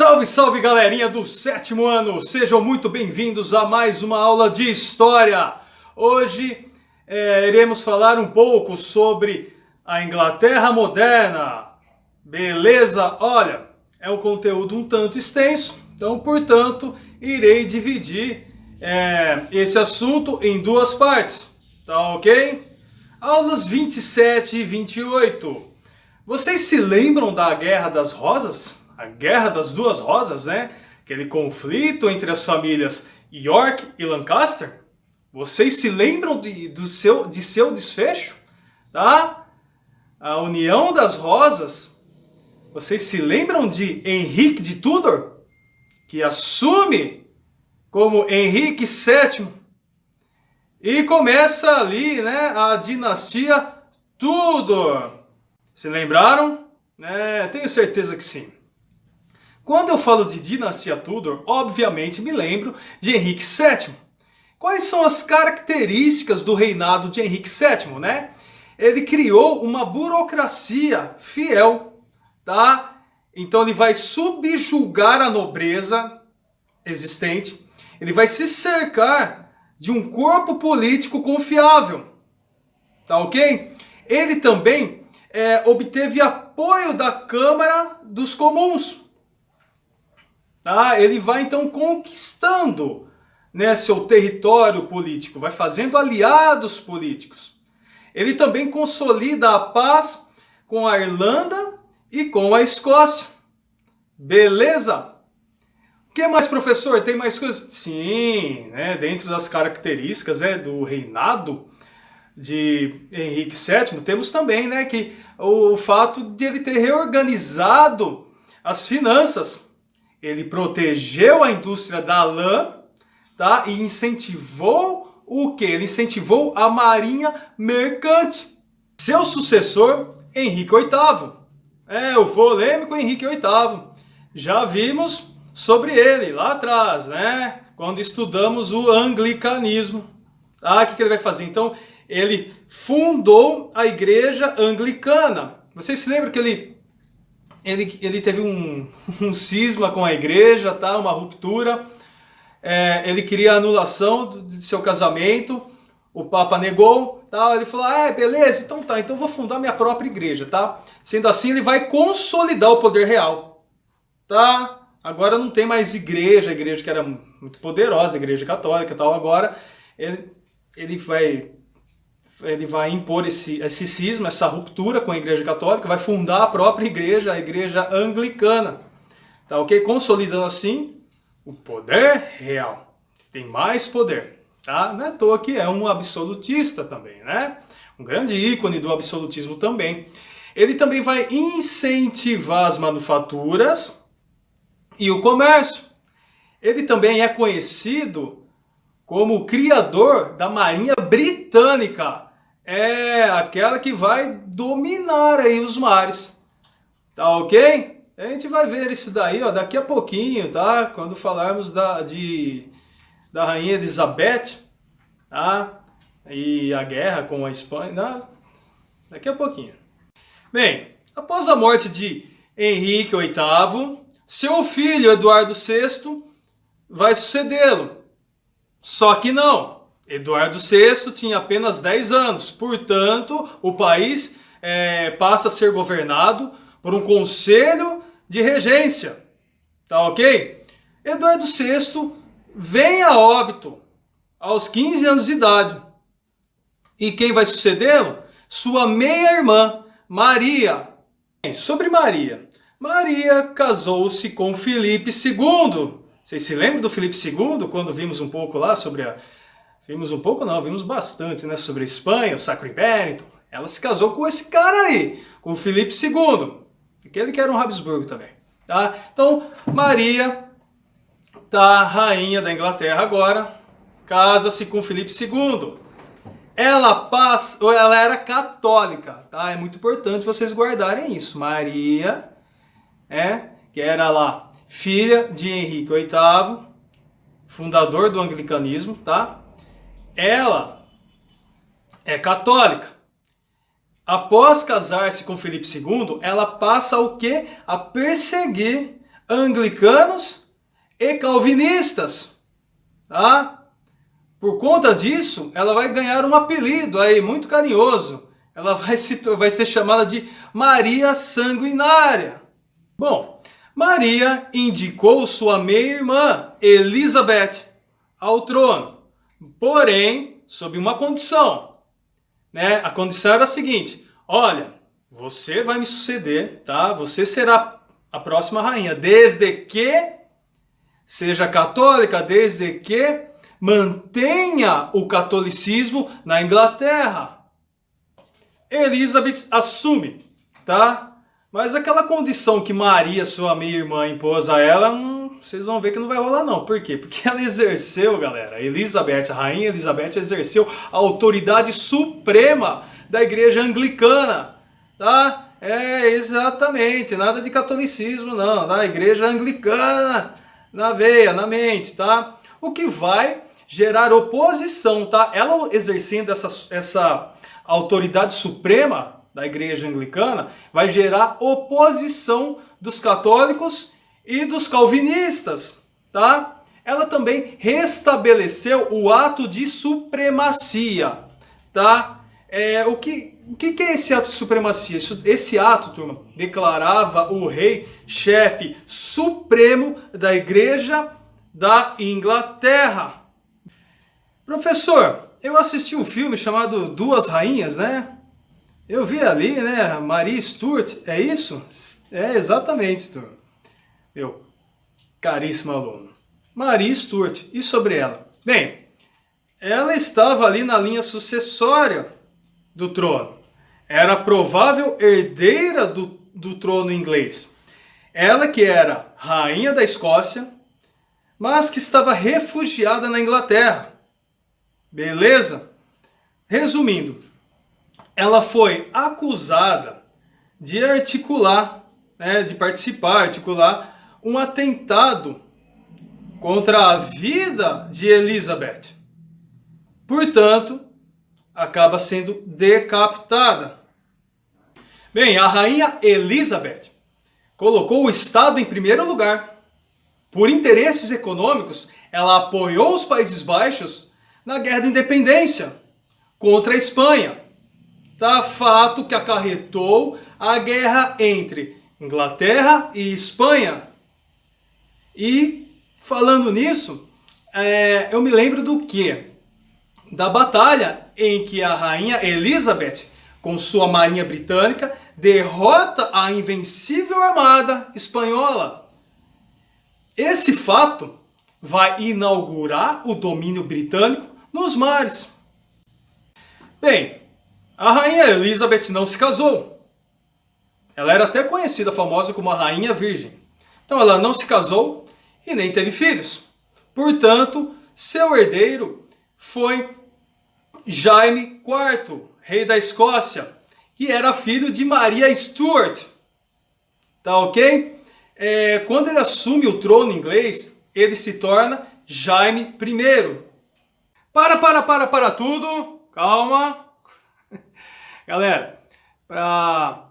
Salve, salve galerinha do sétimo ano! Sejam muito bem-vindos a mais uma aula de História. Hoje iremos falar um pouco sobre a Inglaterra moderna. Beleza? Olha, é um conteúdo um tanto extenso, então, portanto, irei dividir esse assunto em duas partes, tá ok? Aulas 27 e 28. Vocês se lembram da Guerra das Rosas? A Guerra das Duas Rosas, né? Aquele conflito entre as famílias York e Lancaster? Vocês se lembram de seu desfecho? Tá? A União das Rosas. Vocês se lembram de Henrique de Tudor? Que assume como Henrique VII. E começa ali, né, a dinastia Tudor. Se lembraram? Tenho certeza que sim. Quando eu falo de dinastia Tudor, obviamente me lembro de Henrique VII. Quais são as características do reinado de Henrique VII, né? Ele criou uma burocracia fiel, tá? Então ele vai subjugar a nobreza existente, ele vai se cercar de um corpo político confiável, tá ok? Ele também obteve apoio da Câmara dos Comuns. Tá? Ele vai então conquistando, né, seu território político, vai fazendo aliados políticos. Ele também consolida a paz com a Irlanda e com a Escócia. Beleza? O que mais, professor? Tem mais coisas? Sim, né, dentro das características do reinado de Henrique VII, temos também, né, que o fato de ele ter reorganizado as finanças. Ele protegeu a indústria da lã, tá? E incentivou o quê? Ele incentivou a marinha mercante. Seu sucessor, Henrique VIII. O polêmico Henrique VIII. Já vimos sobre ele lá atrás, né? Quando estudamos o anglicanismo. O que ele vai fazer? Então, ele fundou a igreja anglicana. Vocês se lembram que ele teve um cisma com a igreja, tá? Uma ruptura. Ele queria a anulação de seu casamento. O Papa negou. Tá? Ele falou, beleza, então tá, então eu vou fundar minha própria igreja. Tá? Sendo assim, ele vai consolidar o poder real. Tá? Agora não tem mais igreja, a igreja que era muito poderosa, a igreja católica e tal. Agora ele vai impor esse cisma, essa ruptura com a igreja católica, vai fundar a própria igreja, a igreja anglicana. Tá ok? Consolidando assim o poder real. Tem mais poder. Tá? Não é à toa que é um absolutista também, né? Um grande ícone do absolutismo também. Ele também vai incentivar as manufaturas e o comércio. Ele também é conhecido como o criador da Marinha Britânica. Aquela que vai dominar aí os mares. Tá ok? A gente vai ver isso daí, ó, daqui a pouquinho, tá? Quando falarmos da Rainha Elizabeth, tá? E a guerra com a Espanha, tá? Daqui a pouquinho. Bem, após a morte de Henrique VIII, seu filho Eduardo VI vai sucedê-lo. Só que não. Eduardo VI tinha apenas 10 anos, portanto, o país passa a ser governado por um conselho de regência. Tá ok? Eduardo VI vem a óbito aos 15 anos de idade. E quem vai sucedê-lo? Sua meia-irmã, Maria. Sobre Maria. Maria casou-se com Filipe II. Vocês se lembram do Filipe II? Quando vimos um pouco lá sobre vimos bastante, né, sobre a Espanha, o Sacro Império. Ela se casou com esse cara aí, com o Filipe II. Aquele que era um Habsburgo também. Tá? Então, Maria, tá, rainha da Inglaterra agora, casa-se com Filipe II. Ela era católica, tá? É muito importante vocês guardarem isso. Maria, que era lá filha de Henrique VIII, fundador do anglicanismo, tá? Ela é católica. Após casar-se com Filipe II, ela passa o quê? A perseguir anglicanos e calvinistas, tá? Por conta disso, ela vai ganhar um apelido aí muito carinhoso. Ela vai ser chamada de Maria Sanguinária. Bom, Maria indicou sua meia-irmã, Elizabeth, ao trono. Porém, sob uma condição, né? A condição era a seguinte: olha, você vai me suceder, tá? Você será a próxima rainha, desde que seja católica, desde que mantenha o catolicismo na Inglaterra. Elizabeth assume, tá? Mas aquela condição que Maria, sua meia-irmã, impôs a ela, vocês vão ver que não vai rolar não. Por quê? Porque ela exerceu, galera, Elizabeth, a rainha Elizabeth exerceu a autoridade suprema da igreja anglicana, tá? Exatamente, nada de catolicismo não, da igreja anglicana na veia, na mente, tá? O que vai gerar oposição, tá? Ela exercendo essa autoridade suprema da igreja anglicana vai gerar oposição dos católicos e dos calvinistas, tá? Ela também restabeleceu o ato de supremacia, tá? O que é esse ato de supremacia? Esse ato, turma, declarava o rei chefe supremo da igreja da Inglaterra. Professor, eu assisti um filme chamado Duas Rainhas, né? Eu vi ali, né, Maria Stuart, é isso? É, exatamente, turma. Meu caríssimo aluno. Maria Stuart, e sobre ela? Bem, ela estava ali na linha sucessória do trono. Era a provável herdeira do trono inglês. Ela que era rainha da Escócia, mas que estava refugiada na Inglaterra. Beleza? Resumindo, ela foi acusada de articular um atentado contra a vida de Elizabeth. Portanto, acaba sendo decapitada. Bem, a rainha Elizabeth colocou o Estado em primeiro lugar. Por interesses econômicos, ela apoiou os Países Baixos na Guerra da Independência contra a Espanha. Tá? Fato que acarretou a guerra entre Inglaterra e Espanha. E falando nisso, eu me lembro do quê? Da batalha em que a rainha Elizabeth, com sua marinha britânica, derrota a invencível armada espanhola. Esse fato vai inaugurar o domínio britânico nos mares. Bem, a rainha Elizabeth não se casou. Ela era até conhecida, famosa como a rainha virgem. Então ela não se casou e nem teve filhos. Portanto, seu herdeiro foi Jaime IV, rei da Escócia, que era filho de Maria Stuart. Tá ok? Quando ele assume o trono inglês, ele se torna Jaime I. Para tudo. Calma. Galera, para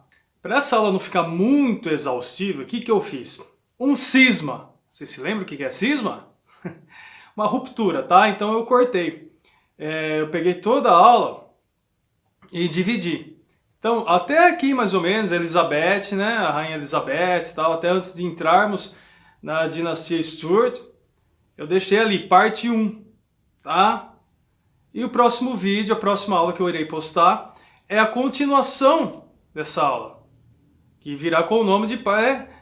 essa aula não ficar muito exaustiva, o que eu fiz? Um cisma. Você se lembra o que é cisma? Uma ruptura, tá? Então eu cortei. Eu peguei toda a aula e dividi. Então, até aqui mais ou menos, Elizabeth, né? A rainha Elizabeth, tal, até antes de entrarmos na dinastia Stuart, eu deixei ali parte 1, tá? E o próximo vídeo, a próxima aula que eu irei postar, é a continuação dessa aula, que virá com o nome de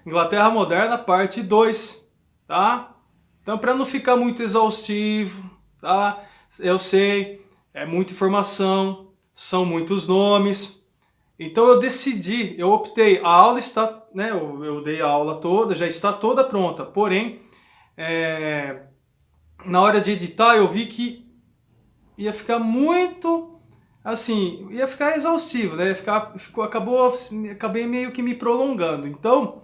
Inglaterra Moderna, parte 2, tá? Então, para não ficar muito exaustivo, tá? Eu sei, é muita informação, são muitos nomes. Então eu optei, a aula está, né, eu dei a aula toda, já está toda pronta, porém, na hora de editar eu vi que ia ficar muito, assim, ia ficar exaustivo, né, acabei meio que me prolongando. Então,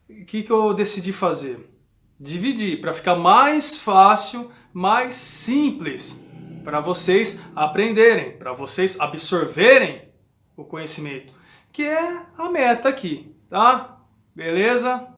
o que eu decidi fazer? Dividir, para ficar mais fácil, mais simples, para vocês aprenderem, para vocês absorverem o conhecimento, que é a meta aqui, tá? Beleza?